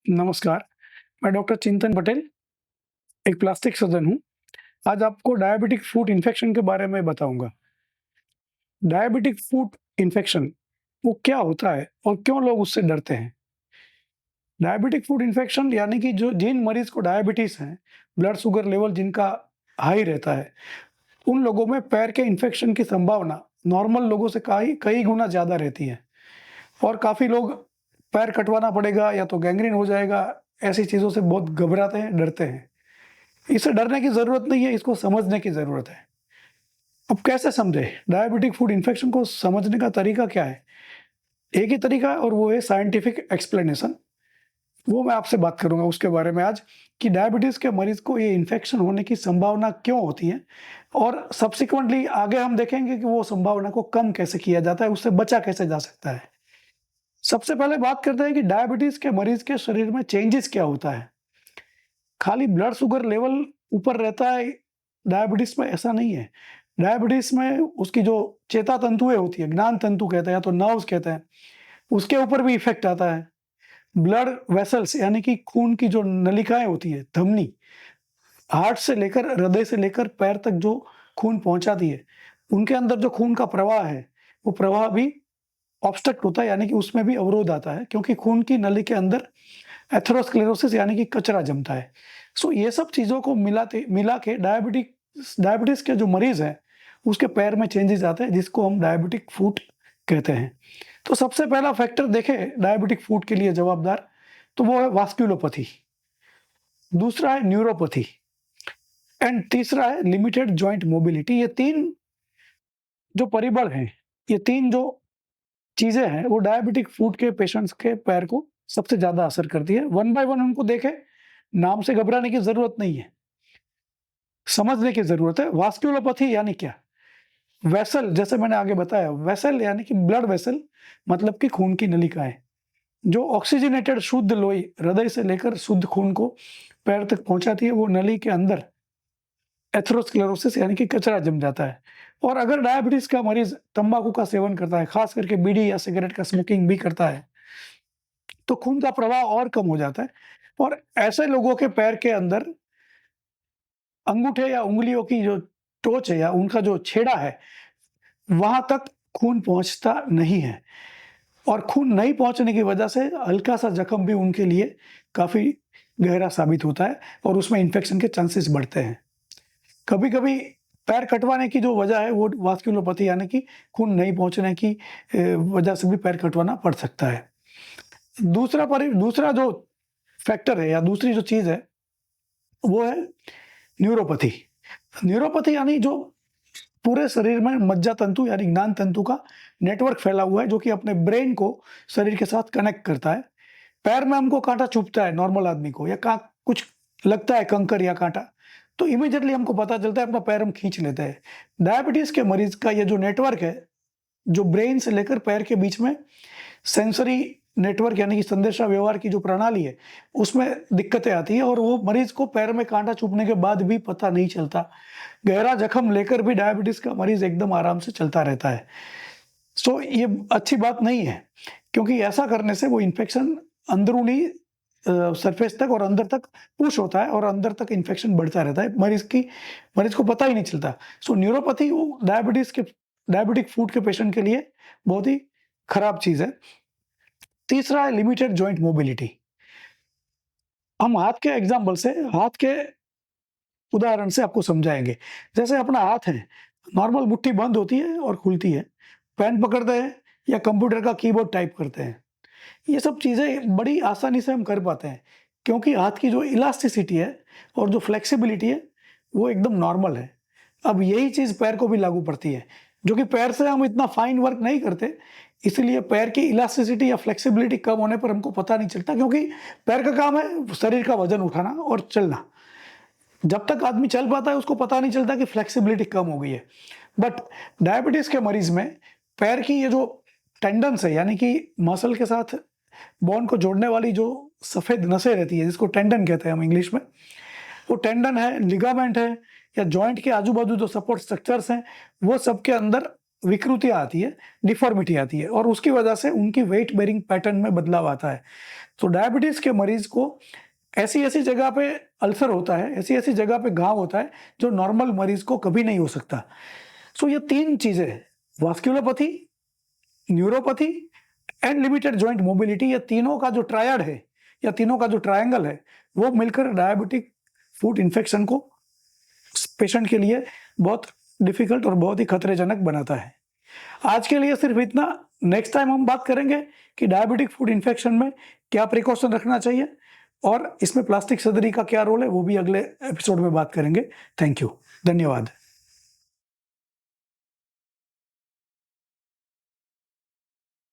नमस्कार, मैं डॉक्टर चिंतन पटेल, एक प्लास्टिक सर्जन हूँ। आज आपको डायबिटिक फूट इन्फेक्शन के बारे में बताऊँगा। डायबिटिक फूट इन्फेक्शन वो क्या होता है और क्यों लोग उससे डरते हैं? डायबिटिक फूट इन्फेक्शन यानी कि जो जिन मरीज़ को डायबिटीज़ है, ब्लड शुगर लेवल जिनका हाई रहता है, उन लोगों में पैर के इन्फेक्शन की संभावना नॉर्मल लोगों से कई कई गुना ज़्यादा रहती है और काफ़ी लोग पैर कटवाना पड़ेगा या तो गैंग्रीन हो जाएगा, ऐसी चीज़ों से बहुत घबराते हैं, डरते हैं। इससे डरने की ज़रूरत नहीं है, इसको समझने की ज़रूरत है। अब कैसे समझें? डायबिटिक फूड इन्फेक्शन को समझने का तरीका क्या है? एक ही तरीका है और वो है साइंटिफिक एक्सप्लेनेशन। वो मैं आपसे बात करूँगा उसके बारे में आज कि डायबिटीज़ के मरीज़ को ये इन्फेक्शन होने की संभावना क्यों होती है और सब्सिक्वेंटली आगे हम देखेंगे कि वो संभावना को कम कैसे किया जाता है, उससे बचा कैसे जा सकता है। सबसे पहले बात करते हैं कि डायबिटीज़ के मरीज़ के शरीर में चेंजेस क्या होता है? खाली ब्लड शुगर लेवल ऊपर रहता है, डायबिटीज़ में ऐसा नहीं है। डायबिटीज़ में उसकी जो चेता तंतुएँ होती है, ज्ञान तंतु कहते हैं या तो नर्व्स कहते हैं, उसके ऊपर भी इफ़ेक्ट आता है। ब्लड वेसल्स यानी कि खून की जो नलिकाएँ होती है, धमनी, हार्ट से लेकर हृदय से लेकर पैर तक जो खून पहुँचाती है, उनके अंदर जो खून का प्रवाह है, वो प्रवाह भी ऑब्स्ट्रक्ट होता है यानी कि उसमें भी अवरोध आता है क्योंकि खून की नली के अंदर एथेरोस्क्लेरोसिस यानी कि कचरा जमता है। सो ये सब चीज़ों को मिला के डायबिटीज़ के जो मरीज़ हैं, उसके पैर में चेंजेज़ आते हैं जिसको हम डायबिटिक फूट कहते हैं। तो सबसे पहला फैक्टर देखें डायबिटिक फूट के लिए जवाबदार, तो वो है वास्कुलोपैथी, दूसरा है न्यूरोपैथी एंड तीसरा है लिमिटेड जॉइंट मोबिलिटी। ये 3 जो परिबल हैं, ये 3 जो चीज़ें हैं, वो डायबिटिक फूट के पेशेंट्स के पैर को सबसे ज़्यादा असर करती है। वन बाय वन उनको देखें, नाम से घबराने की ज़रूरत नहीं है, समझने की ज़रूरत है। वास्कुलोपैथी यानी क्या? वेसल जैसे मैंने आगे बताया, वेसल यानी कि ब्लड वेसल मतलब कि खून की नलिकाएँ, जो ऑक्सीजनेटेड शुद्ध लोई हृदय से लेकर शुद्ध खून को पैर तक पहुँचाती है, वो नली के अंदर एथेरोस्क्लेरोसिस यानी कि कचरा जम जाता है। और अगर डायबिटीज़ का मरीज़ तंबाकू का सेवन करता है, खास करके बीड़ी या सिगरेट का स्मोकिंग भी करता है, तो खून का प्रवाह और कम हो जाता है और ऐसे लोगों के पैर के अंदर अंगूठे या उँगलियों की जो टोच है या उनका जो छेड़ा है, वहाँ तक खून पहुँचता नहीं है और खून नहीं पहुँचने की वजह से हल्का-सा ज़ख्म भी उनके लिए काफ़ी गहरा साबित होता है और उसमें इन्फेक्शन के चांसेस बढ़ते हैं। कभी-कभी पैर कटवाने की जो वजह है वो वास्कुलोपैथी यानी कि खून नहीं पहुँचने की वजह से भी पैर कटवाना पड़ सकता है। दूसरा जो फैक्टर है या दूसरी जो चीज़ है, वो है न्यूरोपैथी। न्यूरोपैथी यानी जो पूरे शरीर में मज्जा तंतु यानी ज्ञान तंतु का नेटवर्क फैला हुआ है जो कि अपने ब्रेन को शरीर के साथ कनेक्ट करता है। पैर में हमको काँटा चुभता है नॉर्मल आदमी को या का कुछ लगता है कंकर या काँटा, तो इमीडिएटली हमको पता चलता है अपना पैर हम खींच लेते हैं। डायबिटीज़ के मरीज़ का ये जो नेटवर्क है, जो ब्रेन से लेकर पैर के बीच में सेंसरी नेटवर्क यानी कि संदेशा व्यवहार की जो प्रणाली है, उसमें दिक्कतें आती हैं और वो मरीज़ को पैर में काँटा चुभने के बाद भी पता नहीं चलता। गहरा जख्म लेकर भी डायबिटीज़ का मरीज़ एकदम आराम से चलता रहता है। सो ये अच्छी बात नहीं है, क्योंकि ऐसा करने से वो इन्फेक्शन अंदरूनी सरफेस तक और अंदर तक पुश होता है और अंदर तक इन्फेक्शन बढ़ता रहता है। मरीज़ को पता ही नहीं चलता। सो न्यूरोपैथी वो डायबिटिक फूट के पेशेंट के लिए बहुत ही खराब चीज़ है। तीसरा है लिमिटेड जॉइंट मोबिलिटी। हम हाथ के उदाहरण से आपको समझाएँगे। जैसे अपना हाथ है, नॉर्मल मुट्ठी बंद होती है और खुलती है। पेन पकड़ते हैं या कंप्यूटर का कीबोर्ड टाइप करते हैं। ये सब चीज़ें बड़ी आसानी से हम कर पाते हैं, क्योंकि हाथ की जो इलास्टिसिटी है और जो फ्लेक्सिबिलिटी है, वो एकदम नॉर्मल है। अब यही चीज़ पैर को भी लागू पड़ती है, जो कि पैर से हम इतना फाइन वर्क नहीं करते, इसीलिए पैर की इलास्टिसिटी या फ्लेक्सिबिलिटी कम होने पर हमको पता नहीं चलता क्योंकि पैर का काम है शरीर का वज़न उठाना और चलना। जब तक आदमी चल पाता है उसको पता नहीं चलता कि फ्लेक्सिबिलिटी कम हो गई है। बट डायबिटीज़ के मरीज़ में पैर की ये जो टेंडन्स है यानी कि मसल के साथ बोन को जोड़ने वाली जो सफ़ेद नसें रहती है जिसको टेंडन कहते हैं हम इंग्लिश में, वो टेंडन है, लिगामेंट है या जॉइंट के आजू-बाजू जो सपोर्ट स्ट्रक्चर्स हैं, वो सब के अंदर विकृतियाँ आती है, डिफ़ॉर्मिटी आती है और उसकी वजह से उनकी वेट बेयरिंग पैटर्न में बदलाव आता है। तो डायबिटीज़ के मरीज़ को ऐसी-ऐसी जगह पे अल्सर होता है, ऐसी-ऐसी जगह पे घाव होता है, जो नॉर्मल मरीज़ को कभी नहीं हो सकता। सो ये 3 चीज़ें vasculopathy, neuropathy and limited joint mobility, ये तीनों का जो ट्रायड है या तीनों का जो ट्रायंगल है, वो मिलकर डायबिटिक फूट इन्फेक्शन को पेशेंट के लिए बहुत डिफ़िकल्ट और बहुत ही खतरेजनक बनाता है। आज के लिए सिर्फ इतना। नेक्स्ट टाइम हम बात करेंगे कि डायबिटिक फूड इन्फेक्शन में क्या प्रिकॉशन रखना चाहिए और इसमें प्लास्टिक सर्जरी का क्या रोल है, वो भी अगले एपिसोड में बात करेंगे। Thank you. धन्यवाद।